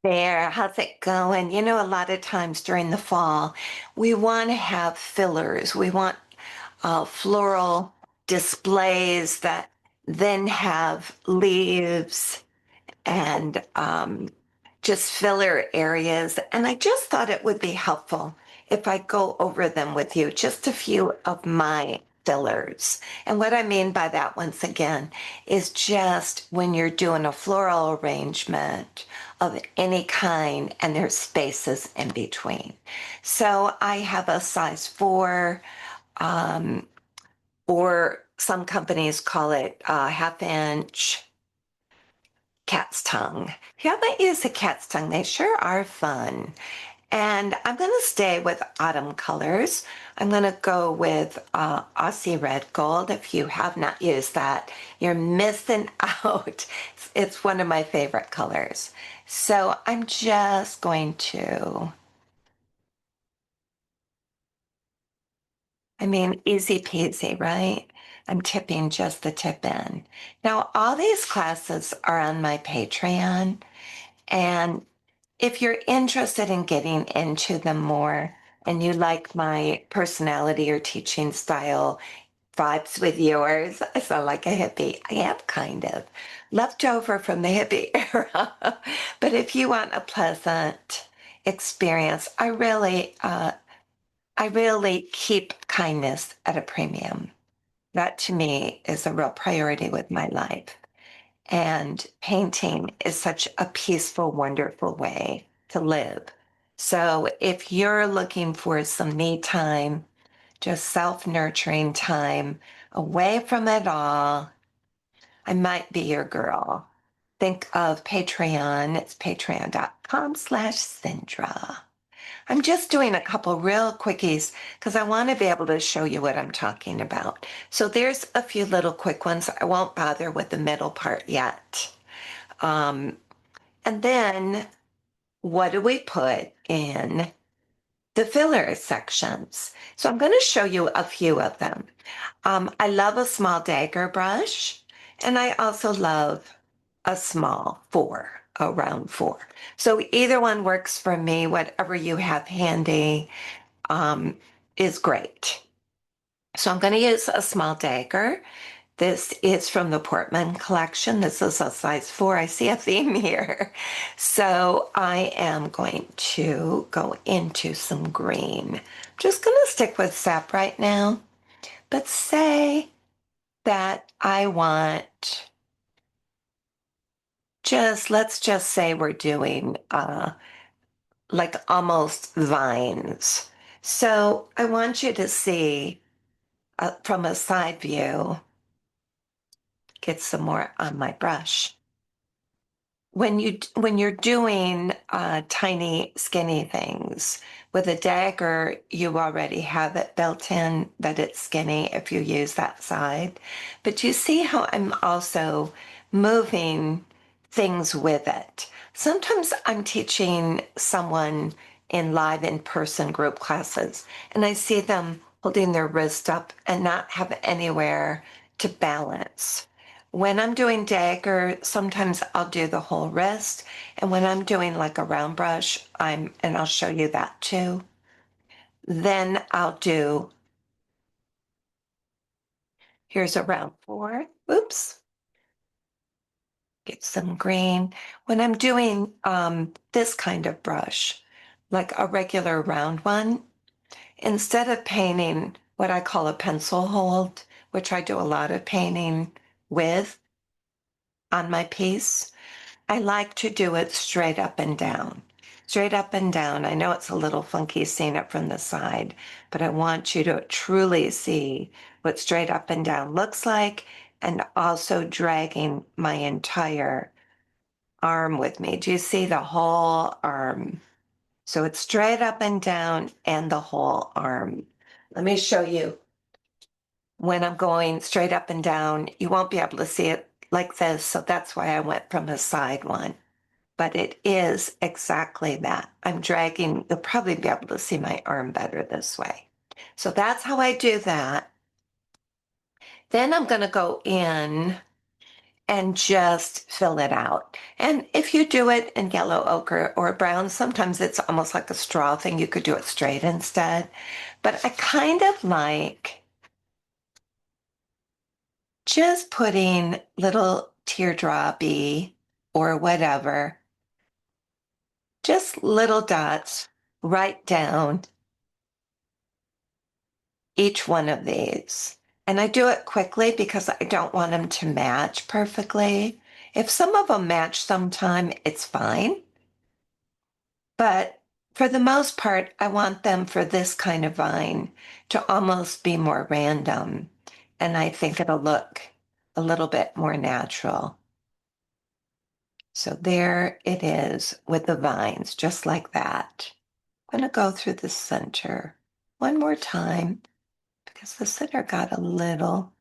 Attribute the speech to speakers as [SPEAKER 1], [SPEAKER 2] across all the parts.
[SPEAKER 1] There, how's it going? You know, a lot of times during the fall, we want to have fillers. We want floral displays that then have leaves and just filler areas. And I just thought it would be helpful if I go over them with you, just a few of my fillers. And what I mean by that, once again, is just when you're doing a floral arrangement of any kind and there's spaces in between. So I have a size 4, um, or some companies call it a half inch cat's tongue. If you haven't used a cat's tongue, they sure are fun. And I'm going to stay with autumn colors. I'm going to go with Aussie Red Gold. If you have not used that, you're missing out. It's one of my favorite colors. So I'm just going to, I mean, easy peasy, right? I'm tipping just the tip in. Now, all these classes are on my Patreon. And if you're interested in getting into them more and you like my personality or teaching style vibes with yours, I sound like a hippie. I am kind of left over from the hippie era. But if you want a pleasant experience, I really keep kindness at a premium. That to me is a real priority with my life. And painting is such a peaceful, wonderful way to live. So if you're looking for some me time, just self-nurturing time, away from it all, I might be your girl. Think of Patreon. It's patreon.com/Cindra. I'm just doing a couple real quickies because I want to be able to show you what I'm talking about. So there's a few little quick ones. I won't bother with the middle part yet. Um, and then what do we put in the filler sections? So I'm going to show you a few of them. I love a small dagger brush, and I also love a small 4, a round 4. So either one works for me. Whatever you have handy um, is great. So I'm going to use a small dagger. This is from the Portman collection. This is a size 4. I see a theme here. So I am going to go into some green. I'm just going to stick with sap right now, but say that I want let's just say we're doing like almost vines. So I want you to see from a side view, get some more on my brush. When you're doing tiny skinny things with a dagger, you already have it built in that it's skinny if you use that side. But you see how I'm also moving things with it. Sometimes I'm teaching someone in live in-person group classes, and I see them holding their wrist up and not have anywhere to balance. When I'm doing dagger, sometimes I'll do the whole wrist. And when I'm doing like a round brush, and I'll show you that too. Then I'll do, here's a round 4. Oops, get some green. When I'm doing this kind of brush, like a regular round one, instead of painting what I call a pencil hold, which I do a lot of painting with on my piece, I like to do it straight up and down. Straight up and down. I know it's a little funky seeing it from the side, but I want you to truly see what straight up and down looks like and also dragging my entire arm with me. Do you see the whole arm? So it's straight up and down and the whole arm. Let me show you when I'm going straight up and down. You won't be able to see it like this, so that's why I went from a side one. But it is exactly that. I'm dragging, you'll probably be able to see my arm better this way. So that's how I do that. Then I'm going to go in and just fill it out. And if you do it in yellow ochre or brown, sometimes it's almost like a straw thing. You could do it straight instead. But I kind of like just putting little teardroppy or whatever, just little dots right down each one of these. And I do it quickly because I don't want them to match perfectly. If some of them match sometime, it's fine. But for the most part, I want them for this kind of vine to almost be more random. And I think it'll look a little bit more natural. So there it is with the vines, just like that. I'm going to go through the center one more time because the center got a little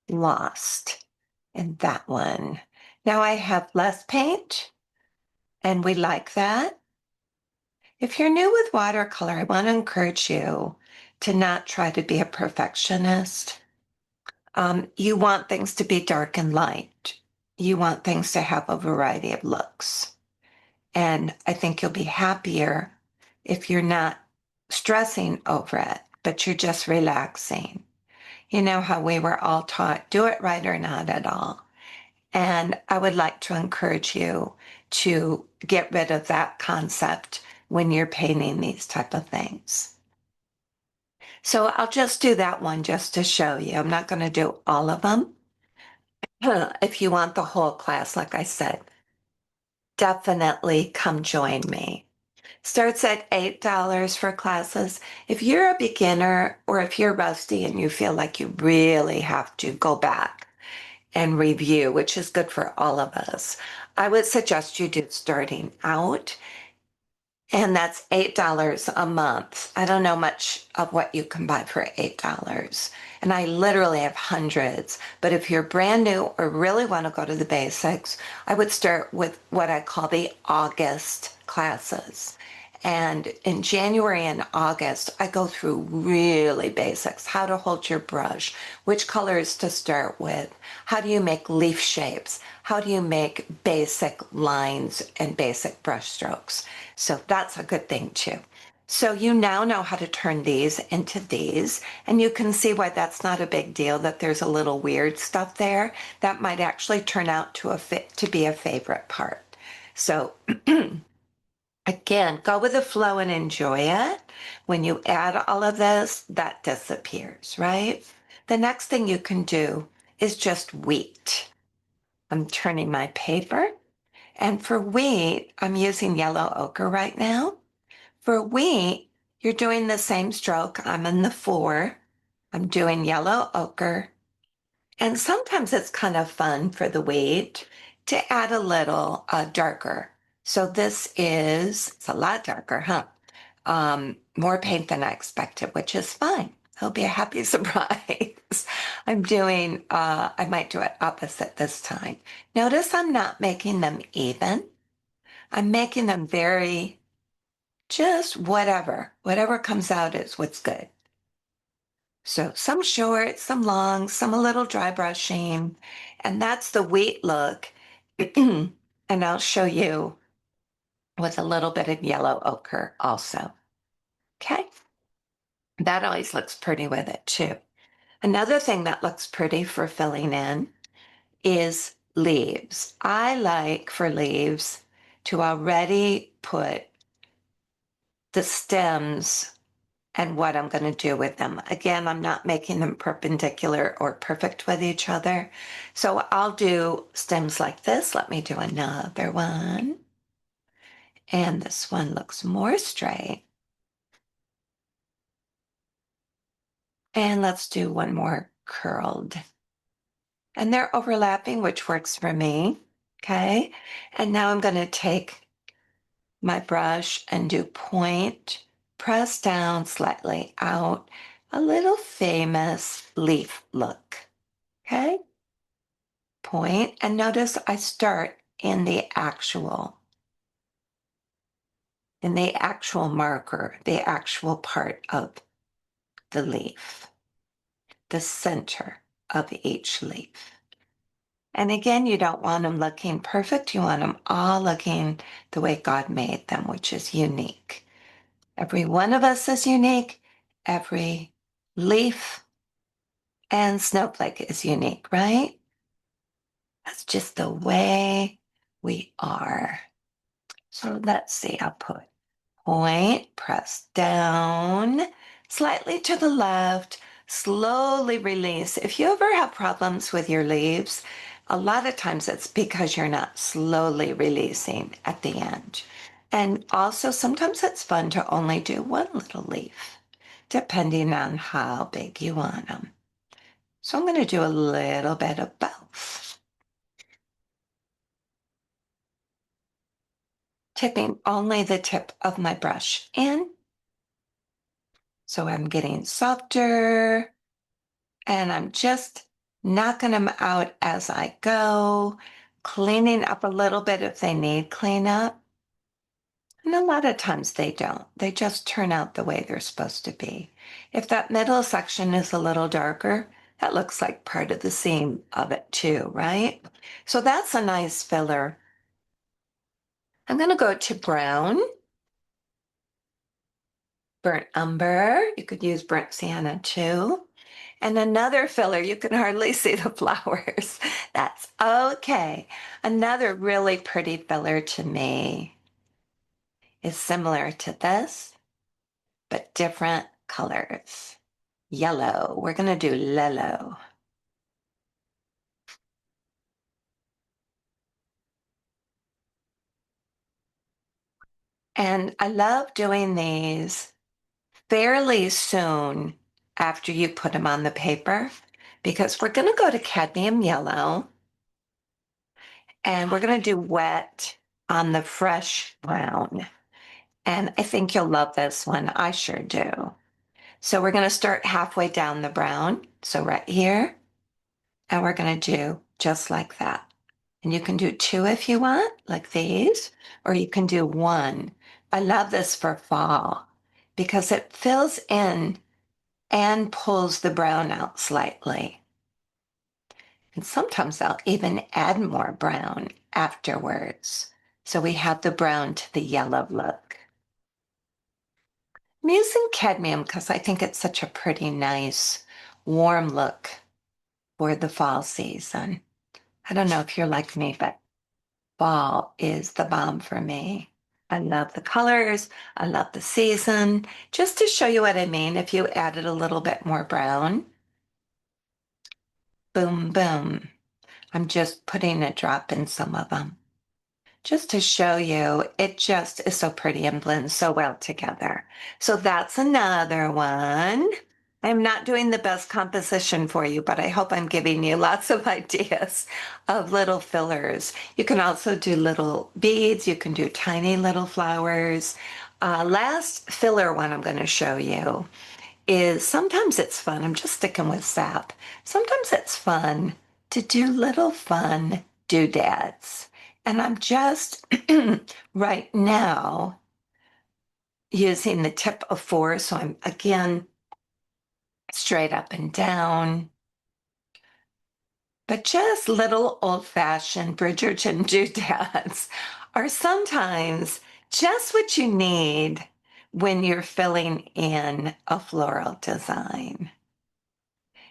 [SPEAKER 1] lost in that one. Now I have less paint, and we like that. If you're new with watercolor, I want to encourage you to not try to be a perfectionist. You want things to be dark and light. You want things to have a variety of looks. And I think you'll be happier if you're not stressing over it, but you're just relaxing. You know how we were all taught, do it right or not at all. And I would like to encourage you to get rid of that concept when you're painting these type of things. So I'll just do that one just to show you. I'm not going to do all of them. If you want the whole class, like I said, definitely come join me. Starts at $8 for classes. If you're a beginner or if you're rusty and you feel like you really have to go back and review, which is good for all of us, I would suggest you do starting out. And that's $8 a month. I don't know much of what you can buy for $8. And I literally have hundreds. But if you're brand new or really want to go to the basics, I would start with what I call the August classes. And in January and August, I go through really basics, how to hold your brush, which colors to start with, how do you make leaf shapes, how do you make basic lines and basic brush strokes. So that's a good thing too. So you now know how to turn these into these, and you can see why that's not a big deal, that there's a little weird stuff there. That might actually turn out to be a favorite part. So again, go with the flow and enjoy it. When you add all of this, that disappears, right? The next thing you can do is just wheat. I'm turning my paper, and for wheat, I'm using yellow ochre right now. For wheat, you're doing the same stroke. I'm in the 4. I'm doing yellow ochre. And sometimes it's kind of fun for the wheat to add a little darker. So it's a lot darker, huh? More paint than I expected, which is fine. It'll be a happy surprise. I might do it opposite this time. Notice I'm not making them even. I'm making them very, just whatever comes out is what's good. So some short, some long, some a little dry brushing, and that's the wheat look. And I'll show you with a little bit of yellow ochre also. Okay, that always looks pretty with it too. Another thing that looks pretty for filling in is leaves. I like for leaves to already put the stems and what I'm going to do with them. Again, I'm not making them perpendicular or perfect with each other. So I'll do stems like this. Let me do another one. And this one looks more straight. And let's do one more curled. And they're overlapping, which works for me. Okay. And now I'm going to take my brush and do point, press down slightly out, a little famous leaf look. Okay. Point, and notice I start in the actual marker, the actual part of the leaf, the center of each leaf. And again, you don't want them looking perfect. You want them all looking the way God made them, which is unique. Every one of us is unique. Every leaf and snowflake is unique, right? That's just the way we are. So let's see, I'll put point, press down, slightly to the left, slowly release. If you ever have problems with your leaves, a lot of times it's because you're not slowly releasing at the end. And also sometimes it's fun to only do one little leaf, depending on how big you want them. So I'm going to do a little bit of both. Tipping only the tip of my brush in. So I'm getting softer and I'm just knocking them out as I go, cleaning up a little bit if they need cleanup. And a lot of times they don't. They just turn out the way they're supposed to be. If that middle section is a little darker, that looks like part of the seam of it too, right? So that's a nice filler. I'm going to go to brown, burnt umber. You could use burnt sienna too. And another filler, you can hardly see the flowers. That's okay. Another really pretty filler to me is similar to this, but different colors. Yellow, we're going to do lilo. And I love doing these fairly soon after you put them on the paper because we're going to go to cadmium yellow and we're going to do wet on the fresh brown. And I think you'll love this one. I sure do. So we're going to start halfway down the brown. So right here, and we're going to do just like that. And you can do two if you want, like these, or you can do one. I love this for fall because it fills in and pulls the brown out slightly. And sometimes I'll even add more brown afterwards. So we have the brown to the yellow look. I'm using cadmium because I think it's such a pretty nice warm look for the fall season. I don't know if you're like me, but fall is the bomb for me. I love the colors. I love the season. Just to show you what I mean, if you added a little bit more brown, boom, boom. I'm just putting a drop in some of them. Just to show you, it just is so pretty and blends so well together. So that's another one. I'm not doing the best composition for you, but I hope I'm giving you lots of ideas of little fillers. You can also do little beads. You can do tiny little flowers. Last filler one I'm going to show you is sometimes it's fun. I'm just sticking with sap. Sometimes it's fun to do little fun doodads. And I'm just right now using the tip of four. So I'm again straight up and down, but just little old fashioned Bridgerton doodads are sometimes just what you need when you're filling in a floral design.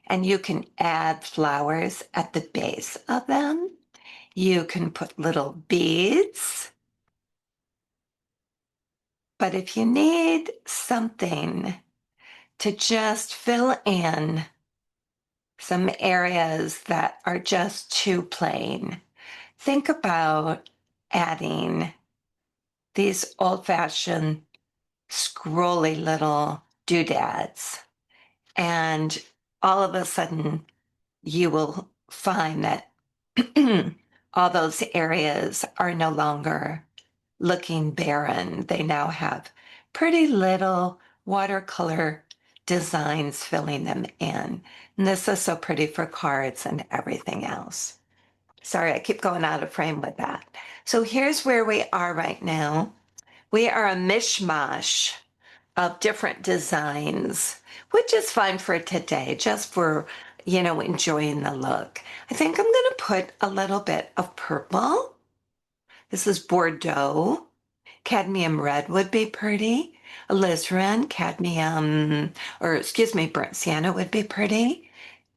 [SPEAKER 1] And you can add flowers at the base of them. You can put little beads. But if you need something to just fill in some areas that are just too plain, think about adding these old-fashioned scrolly little doodads. And all of a sudden, you will find that all those areas are no longer looking barren. They now have pretty little watercolor designs filling them in. And this is so pretty for cards and everything else. Sorry, I keep going out of frame with that. So here's where we are right now. We are a mishmash of different designs, which is fine for today, just for, enjoying the look. I think I'm going to put a little bit of purple. This is Bordeaux. Cadmium red would be pretty. Alizarin, cadmium, or excuse me, burnt sienna would be pretty.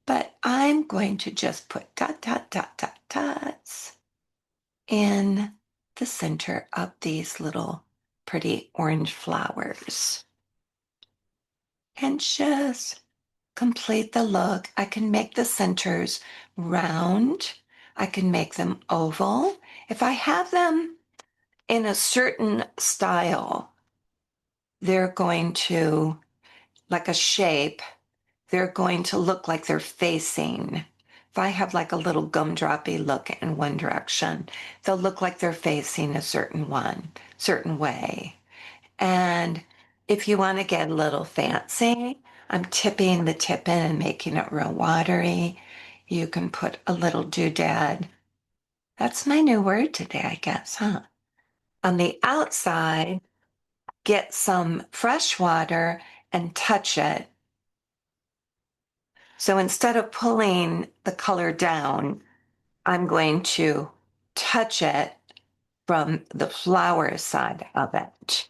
[SPEAKER 1] But I'm going to just put dots in the center of these little pretty orange flowers. And just complete the look. I can make the centers round. I can make them oval. If I have them in a certain style, they're going to, like a shape, they're going to look like they're facing. If I have like a little gumdroppy look in one direction, they'll look like they're facing a certain way. And if you want to get a little fancy, I'm tipping the tip in and making it real watery. You can put a little doodad. That's my new word today, I guess, huh? On the outside, get some fresh water and touch it. So instead of pulling the color down, I'm going to touch it from the flower side of it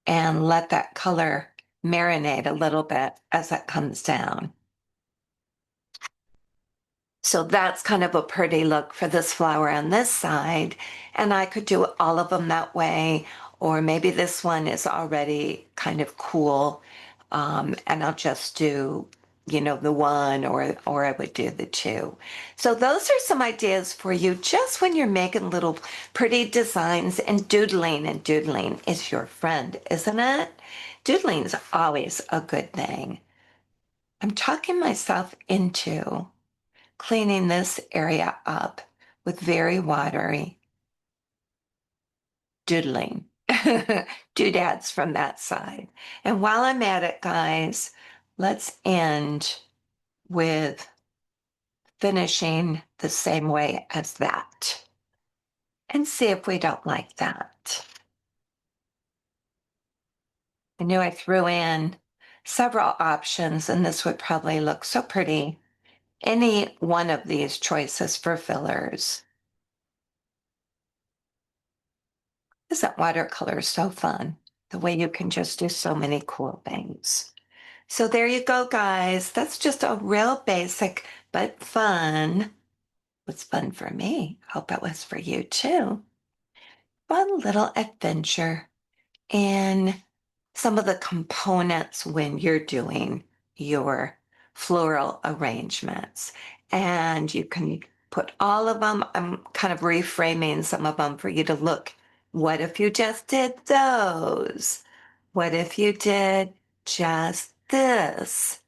[SPEAKER 1] and let that color marinate a little bit as it comes down. So that's kind of a pretty look for this flower on this side. And I could do all of them that way, or maybe this one is already kind of cool. And I'll just do, the one, or I would do the two. So those are some ideas for you just when you're making little pretty designs, and doodling is your friend, isn't it? Doodling is always a good thing. I'm talking myself into cleaning this area up with very watery doodling, doodads from that side. And while I'm at it, guys, let's end with finishing the same way as that and see if we don't like that. I knew I threw in several options, and this would probably look so pretty. Any one of these choices for fillers. Isn't watercolor so fun? The way you can just do so many cool things. So there you go, guys. That's just a real basic but fun. It was fun for me. Hope it was for you too. Fun little adventure in some of the components when you're doing your floral arrangements. And you can put all of them. I'm kind of reframing some of them for you to look. What if you just did those? What if you did just this?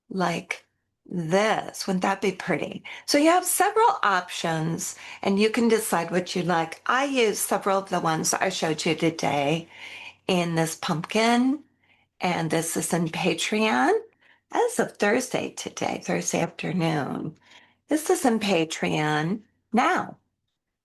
[SPEAKER 1] Like this? Wouldn't that be pretty? So you have several options and you can decide what you like. I use several of the ones I showed you today in this pumpkin, and this is in Patreon as of Thursday today, Thursday afternoon. This is in Patreon now,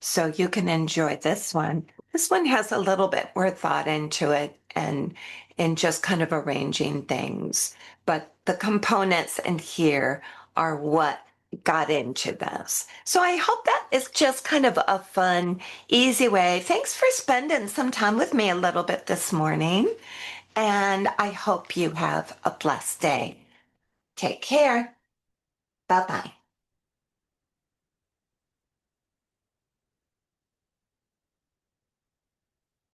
[SPEAKER 1] so you can enjoy this one. This one has a little bit more thought into it and in just kind of arranging things, but the components in here are what got into this. So I hope that is just kind of a fun, easy way. Thanks for spending some time with me a little bit this morning, and I hope you have a blessed day. Take care. Bye-bye.